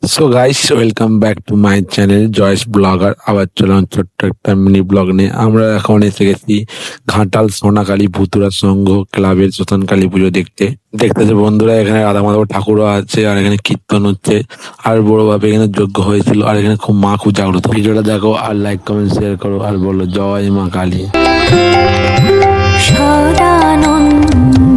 So guys, welcome back to my channel Joy's blogger. আবার চললাম ছোট্ট একটা মিনি ব্লগ নিয়ে। আমরা এখন এসে গেছি ঘাটাল সোনাকালী ভুতুরা সংঘ ক্লাবের শ্মশানকালী পুজো দেখতে। দেখতেছে বন্ধুরা, এখানে রাধা মাধব ঠাকুরও আছে, আর এখানে কীর্তন হচ্ছে, আর বড় ভাবে এখানে যজ্ঞ হয়েছিল, আর এখানে খুব মা খুব জাগ্রত। ভিডিওটা দেখো আর লাইক কমেন্ট শেয়ার করো আর বলো জয় মা কালী। সদানন্দ